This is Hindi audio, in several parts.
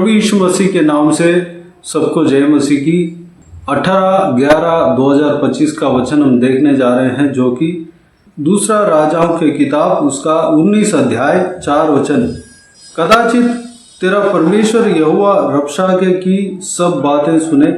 प्रभु यीशु मसीह के नाम से सबको जय मसीह की। 18/11/2025 का वचन हम देखने जा रहे हैं, जो कि दूसरा राजाओं की किताब उसका 19 अध्याय 4 वचन। कदाचित तेरा परमेश्वर यहोवा रबशाके की सब बातें सुने,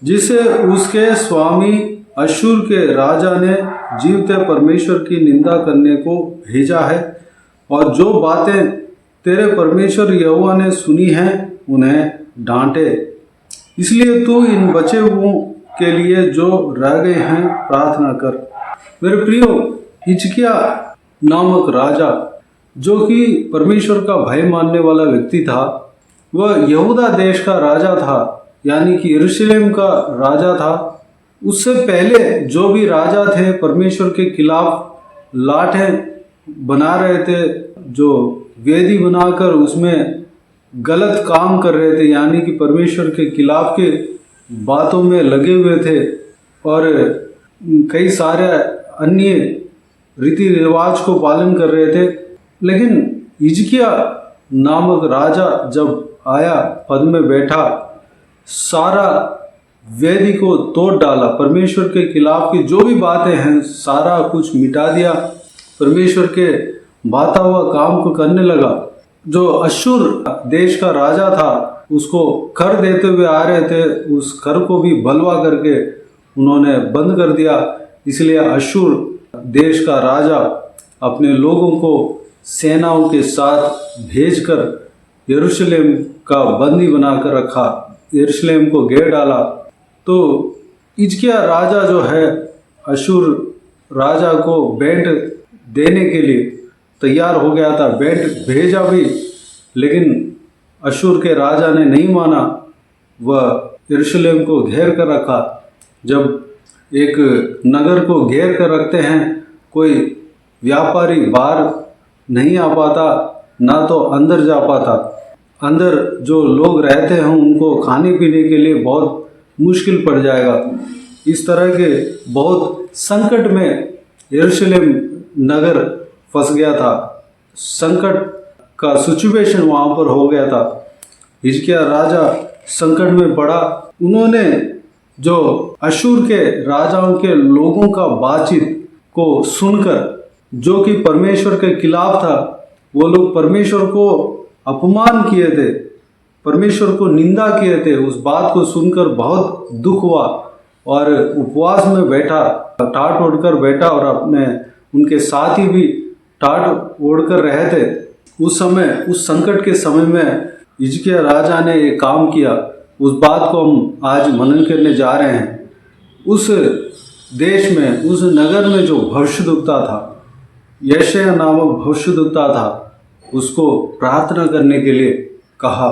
जिसे उसके स्वामी अश्शूर के राजा ने जीवते परमेश्वर की निंदा करने को भेजा है, और जो बातें तेरे परमेश्वर यहोवा ने सुनी हैं उन्हें डांटे। इसलिए तू इन बचे हुओं के लिए जो रह गए हैं प्रार्थना कर। मेरे प्रियो, हिजकिया नामक राजा, जो कि परमेश्वर का भय मानने वाला व्यक्ति था, वह यहूदा देश का राजा था, यानी कि यरूशलेम का राजा था। उससे पहले जो भी राजा थे परमेश्वर के खिलाफ लाठें बना रहे थे, जो वेदी बनाकर उसमें गलत काम कर रहे थे, यानी कि परमेश्वर के खिलाफ के बातों में लगे हुए थे, और कई सारे अन्य रीति रिवाज को पालन कर रहे थे। लेकिन हिजकिया नामक राजा जब आया, पद में बैठा, सारा वेदी को तोड़ डाला, परमेश्वर के खिलाफ की जो भी बातें हैं सारा कुछ मिटा दिया, परमेश्वर के बाता हुआ काम को करने लगा। जो अश्शूर देश का राजा था उसको कर देते हुए आ रहे थे, उस कर को भी बलवा करके उन्होंने बंद कर दिया। इसलिए अश्शूर देश का राजा अपने लोगों को सेनाओं के साथ भेजकर यरूशलेम का बंदी बनाकर रखा, यरूशलेम को घेर डाला। तो हिजकिया राजा जो है अश्शूर राजा को भेंट देने के लिए तैयार हो गया था, भेंट भेजा भी, लेकिन अश्शूर के राजा ने नहीं माना। वह यरूशलेम को घेर कर रखा। जब एक नगर को घेर कर रखते हैं, कोई व्यापारी बाहर नहीं आ पाता, ना तो अंदर जा पाता। अंदर जो लोग रहते हैं उनको खाने पीने के लिए बहुत मुश्किल पड़ जाएगा। इस तरह के बहुत संकट में यरूशलेम नगर फंस गया था, संकट का सिचुएशन वहाँ पर हो गया था। हिजकिया राजा संकट में पड़ा। उन्होंने जो अश्शूर के राजाओं के लोगों का बातचीत को सुनकर, जो कि परमेश्वर के खिलाफ था, वो लोग परमेश्वर को अपमान किए थे, परमेश्वर को निंदा किए थे, उस बात को सुनकर बहुत दुख हुआ और उपवास में बैठा, टाट ओढ़कर बैठा, और अपने उनके साथी भी टाट ओढ़कर रहे थे। उस समय, उस संकट के समय में हिजकिया राजा ने एक काम किया। उस बात को हम आज मनन करने जा रहे हैं। उस देश में, उस नगर में जो भविष्यद्वक्ता था, यशायाह नामक भविष्यद्वक्ता था, उसको प्रार्थना करने के लिए कहा।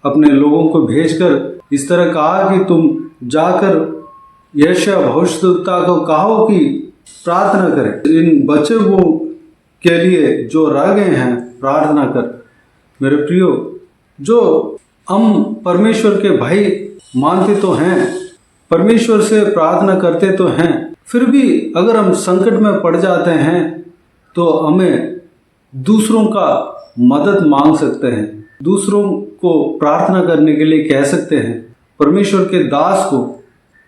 अपने लोगों को भेजकर इस तरह कहा कि तुम जाकर यशायाह भविष्यद्वक्ता को कहो कि प्रार्थना करें, इन बच्चे को के लिए जो रह गए हैं प्रार्थना कर। मेरे प्रियो, जो हम परमेश्वर के भाई मानते तो हैं, परमेश्वर से प्रार्थना करते तो हैं, फिर भी अगर हम संकट में पड़ जाते हैं तो हमें दूसरों का मदद मांग सकते हैं, दूसरों को प्रार्थना करने के लिए कह सकते हैं, परमेश्वर के दास को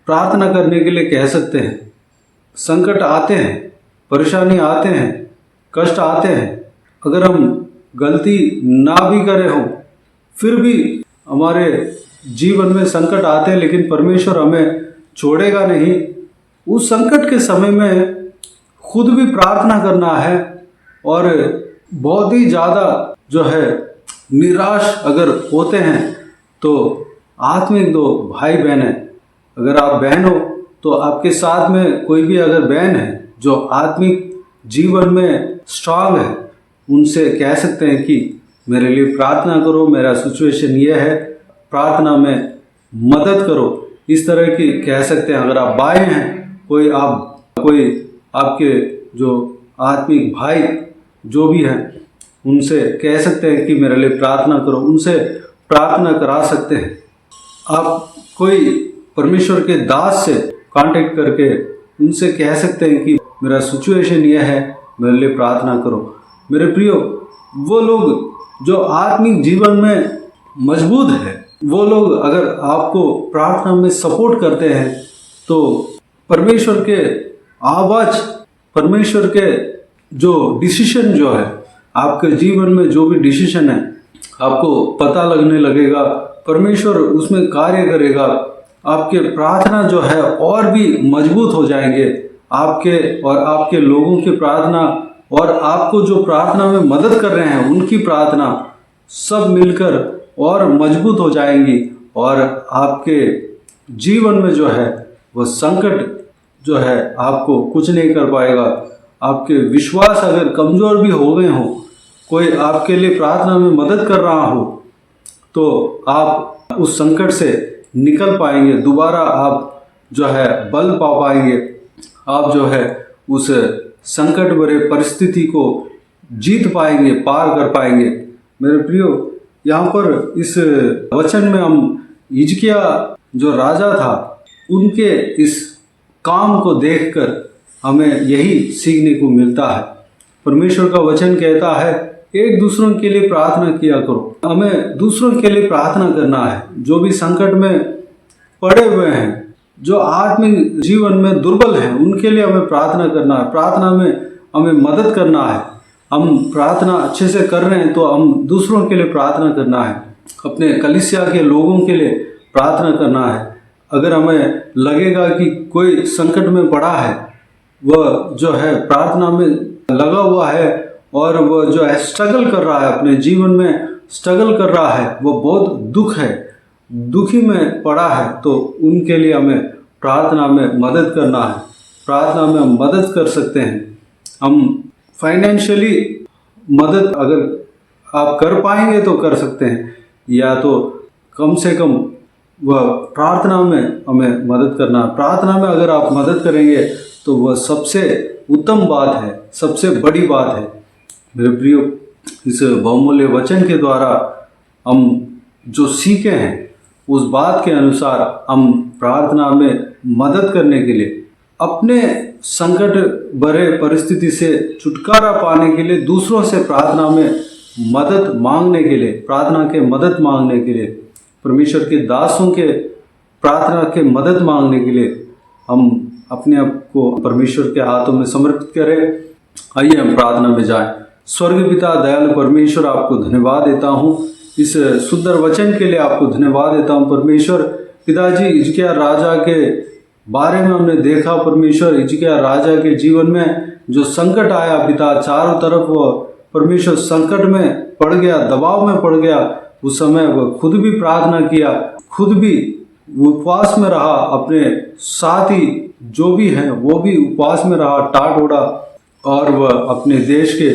प्रार्थना करने के लिए कह सकते हैं। संकट आते हैं, परेशानी आते हैं, कष्ट आते हैं, अगर हम गलती ना भी करे हों, फिर भी हमारे जीवन में संकट आते हैं, लेकिन परमेश्वर हमें छोड़ेगा नहीं। उस संकट के समय में खुद भी प्रार्थना करना है, और बहुत ही ज़्यादा जो है निराश अगर होते हैं तो आत्मिक दो भाई बहन है, अगर आप बहन हो तो आपके साथ में कोई भी अगर बहन है जो आत्मिक जीवन में स्ट्रांग है, उनसे कह सकते हैं कि मेरे लिए प्रार्थना करो, मेरा सिचुएशन ये है, प्रार्थना में मदद करो। इस तरह की कह सकते हैं। अगर आप भाई हैं, कोई आपके जो आत्मिक भाई जो भी हैं, उनसे कह सकते हैं कि मेरे लिए प्रार्थना करो, उनसे प्रार्थना करा सकते हैं। आप कोई परमेश्वर के दास से कांटेक्ट करके उनसे कह सकते हैं कि मेरा सिचुएशन यह है, मेरे लिए प्रार्थना करो। मेरे प्रियो, वो लोग जो आत्मिक जीवन में मजबूत है। वो लोग अगर आपको प्रार्थना में सपोर्ट करते हैं तो परमेश्वर के आवाज, परमेश्वर के जो डिसीजन जो है, आपके जीवन में जो भी डिसीजन है आपको पता लगने लगेगा, परमेश्वर उसमें कार्य करेगा। आपके प्रार्थना जो है और भी मजबूत हो जाएंगे, आपके और आपके लोगों की प्रार्थना और आपको जो प्रार्थना में मदद कर रहे हैं उनकी प्रार्थना सब मिलकर और मजबूत हो जाएंगी और आपके जीवन में जो है वह संकट जो है आपको कुछ नहीं कर पाएगा। आपके विश्वास अगर कमज़ोर भी हो गए हों, कोई आपके लिए प्रार्थना में मदद कर रहा हो, तो आप उस संकट से निकल पाएंगे, दोबारा आप जो है बल पा पाएंगे, आप जो है उस संकट भरे परिस्थिति को जीत पाएंगे, पार कर पाएंगे। मेरे प्रियो, यहाँ पर इस वचन में हम हिजकिया जो राजा था उनके इस काम को देखकर हमें यही सीखने को मिलता है। परमेश्वर का वचन कहता है एक दूसरों के लिए प्रार्थना किया करो। हमें दूसरों के लिए प्रार्थना करना है, जो भी संकट में पड़े हुए हैं, जो आत्मिक जीवन में दुर्बल हैं, उनके लिए हमें प्रार्थना करना है, प्रार्थना में हमें मदद करना है। हम प्रार्थना अच्छे से कर रहे हैं तो हम दूसरों के लिए प्रार्थना करना है, अपने कलीसिया के लोगों के लिए प्रार्थना करना है। अगर हमें लगेगा कि कोई संकट में पड़ा है, वह जो है प्रार्थना में लगा हुआ है और वह जो है स्ट्रगल कर रहा है, अपने जीवन में स्ट्रगल कर रहा है, वह बहुत दुख है, दुखी में पड़ा है, तो उनके लिए हमें प्रार्थना में मदद करना है। प्रार्थना में हम मदद कर सकते हैं। हम फाइनेंशियली मदद अगर आप कर पाएंगे तो कर सकते हैं, या तो कम से कम वह प्रार्थना में हमें मदद करना है। प्रार्थना में अगर आप मदद करेंगे तो वह सबसे उत्तम बात है, सबसे बड़ी बात है। मेरे प्रियो, इस बहुमूल्य वचन के द्वारा हम जो सीखे हैं उस बात के अनुसार हम प्रार्थना में मदद करने के लिए, अपने संकट भरे परिस्थिति से छुटकारा पाने के लिए, दूसरों से प्रार्थना में मदद मांगने के लिए, प्रार्थना के मदद मांगने के लिए, परमेश्वर के दासों के प्रार्थना के मदद मांगने के लिए हम अपने आप को परमेश्वर के हाथों में समर्पित करें। आइए हम प्रार्थना में जाएं। स्वर्ग पिता दयालु परमेश्वर, आपको धन्यवाद देता हूँ, इस सुंदर वचन के लिए आपको धन्यवाद देता हूँ परमेश्वर। पिताजी, हिजकिया राजा के बारे में हमने देखा परमेश्वर, हिजकिया राजा के जीवन में जो संकट आया पिता, चारों तरफ वो परमेश्वर संकट में पड़ गया, दबाव में पड़ गया। उस समय वह खुद भी प्रार्थना किया, खुद भी उपवास में रहा, अपने साथी जो भी हैं वो भी उपवास में रहा, टाट ओढ़ा, और वह अपने देश के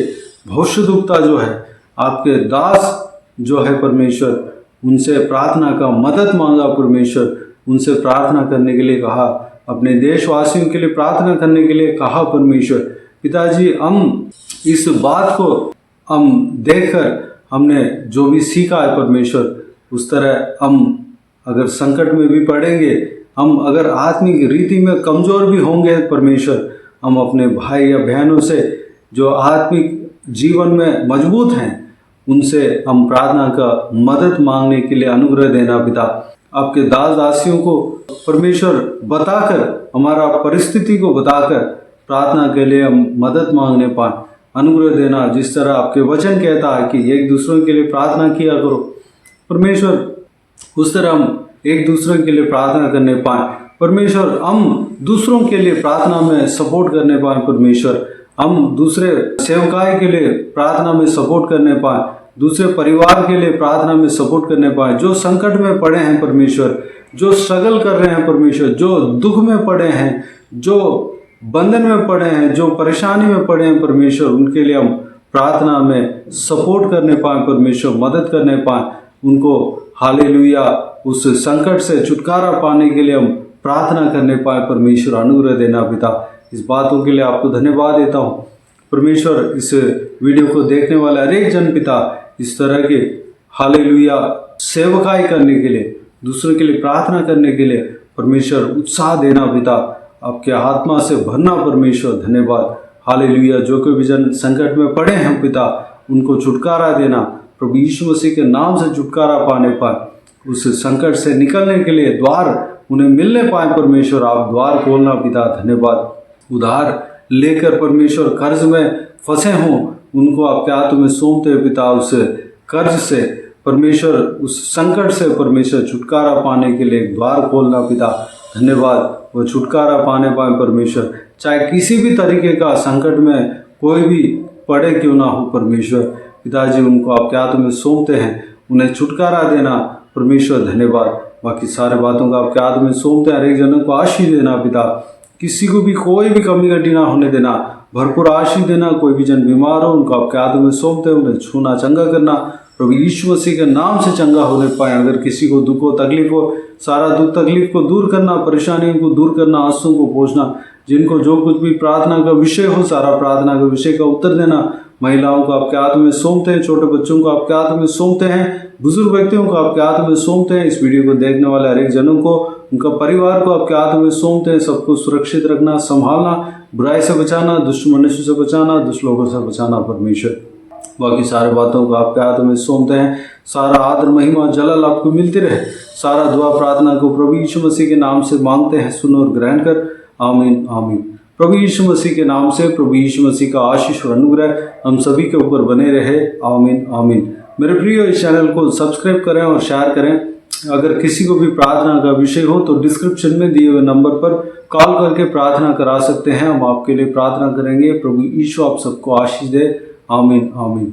भविष्यद्वक्ता जो है, आपके दास जो है परमेश्वर, उनसे प्रार्थना का मदद मांगा परमेश्वर, उनसे प्रार्थना करने के लिए कहा, अपने देशवासियों के लिए प्रार्थना करने के लिए कहा परमेश्वर। पिताजी, हम इस बात को हम देखकर हमने जो भी सीखा है परमेश्वर, उस तरह हम अगर संकट में भी पड़ेंगे, हम अगर आत्मिक रीति में कमज़ोर भी होंगे परमेश्वर, हम अपने भाई या बहनों से जो आत्मिक जीवन में मजबूत हैं उनसे हम प्रार्थना का मदद मांगने के लिए अनुग्रह देना पिता। आपके दास दासियों को परमेश्वर बताकर, हमारा परिस्थिति को बताकर प्रार्थना के लिए हम मदद मांगने पाए, अनुग्रह देना। जिस तरह आपके वचन कहता है कि एक दूसरों के लिए प्रार्थना किया करो परमेश्वर, उस तरह हम एक दूसरों के लिए प्रार्थना करने पाए परमेश्वर। हम दूसरों के लिए प्रार्थना में सपोर्ट करने पाए परमेश्वर, हम दूसरे सेवकाई के लिए प्रार्थना में सपोर्ट करने पाए, दूसरे परिवार के लिए प्रार्थना में सपोर्ट करने पाए, जो संकट में पड़े हैं परमेश्वर, जो स्ट्रगल कर रहे हैं परमेश्वर, जो दुख में पड़े हैं, जो बंधन में पड़े हैं, जो परेशानी में पड़े हैं परमेश्वर, उनके लिए हम प्रार्थना में सपोर्ट करने पाए परमेश्वर, मदद करने पाए, उनको हालेलुया उस संकट से छुटकारा पाने के लिए हम प्रार्थना करने पाए परमेश्वर, अनुग्रह देना पिता। इस बातों के लिए आपको धन्यवाद देता हूँ परमेश्वर। इस वीडियो को देखने वाले हर एक जन पिता इस तरह के हालेलुया सेवकाई करने के लिए, दूसरों के लिए प्रार्थना करने के लिए परमेश्वर उत्साह देना पिता, आपके आत्मा से भरना परमेश्वर, धन्यवाद हालेलुया। जो कोई भी जन संकट में पड़े हैं पिता, उनको छुटकारा देना प्रभु यीशु मसीह के नाम से छुटकारा पाने पाए, उस संकट से निकलने के लिए द्वार उन्हें मिलने पाए। परमेश्वर आप द्वार खोलना पिता, धन्यवाद। उधार लेकर परमेश्वर कर्ज में फंसे हों, उनको आपके हाथ में सौंपते हैं पिता। उस कर्ज से परमेश्वर, उस संकट से परमेश्वर छुटकारा पाने के लिए एक द्वार खोलना पिता, धन्यवाद। वो छुटकारा पाने पाए परमेश्वर, चाहे किसी भी तरीके का संकट में कोई भी पड़े क्यों ना हो परमेश्वर पिताजी, उनको आपके हाथ में सौंपते हैं, उन्हें छुटकारा देना परमेश्वर, धन्यवाद। बाकी सारे बातों को आपके हाथ में सौंपते हैं। हर एक जनों को आशीष देना पिता, किसी को भी कोई भी कमी घटी ना होने देना, भरपूर आशीष देना। कोई भी जन बीमार हो उनको आपके हाथ में सौंपते हैं, उन्हें छूना, चंगा करना प्रभु यीशु मसीह के नाम से चंगा होने पाए। अगर किसी को दुख हो, तकलीफ हो, सारा दुख तकलीफ को दूर करना, परेशानियों को दूर करना, आंसुओं को पोंछना। जिनको जो कुछ भी प्रार्थना का विषय हो, सारा प्रार्थना के विषय का उत्तर देना। महिलाओं को आपके हाथ में सौंपते हैं, छोटे बच्चों को आपके हाथ में सौंपते हैं, बुजुर्ग व्यक्तियों को आपके हाथ में सौंपते हैं। इस वीडियो को देखने वाले हर एक जनों को, उनका परिवार को आपके हाथ में सौंपते हैं। सबको सुरक्षित रखना, संभालना, बुराई से बचाना, दुष्ट मनुष्य से बचाना, दुष्ट लोगों से बचाना परमेश्वर। बाकी सारे बातों को आपके हाथ में सौंपते हैं। सारा आदर, महिमा, जलाल आपको मिलती रहे। सारा दुआ प्रार्थना को प्रभु यीशु मसीह के नाम से मांगते हैं, सुनो और ग्रहण कर। आमीन आमीन। प्रभु यीशु मसीह के नाम से प्रभु यीशु मसीह का आशीष और अनुग्रह हम सभी के ऊपर बने रहे। आमीन आमीन। मेरे प्रिय, इस चैनल को सब्सक्राइब करें और शेयर करें। अगर किसी को भी प्रार्थना का विषय हो तो डिस्क्रिप्शन में दिए हुए नंबर पर कॉल करके प्रार्थना करा सकते हैं। हम आपके लिए प्रार्थना करेंगे। प्रभु यीशु आप सबको आशीष दे। आमीन आमीन।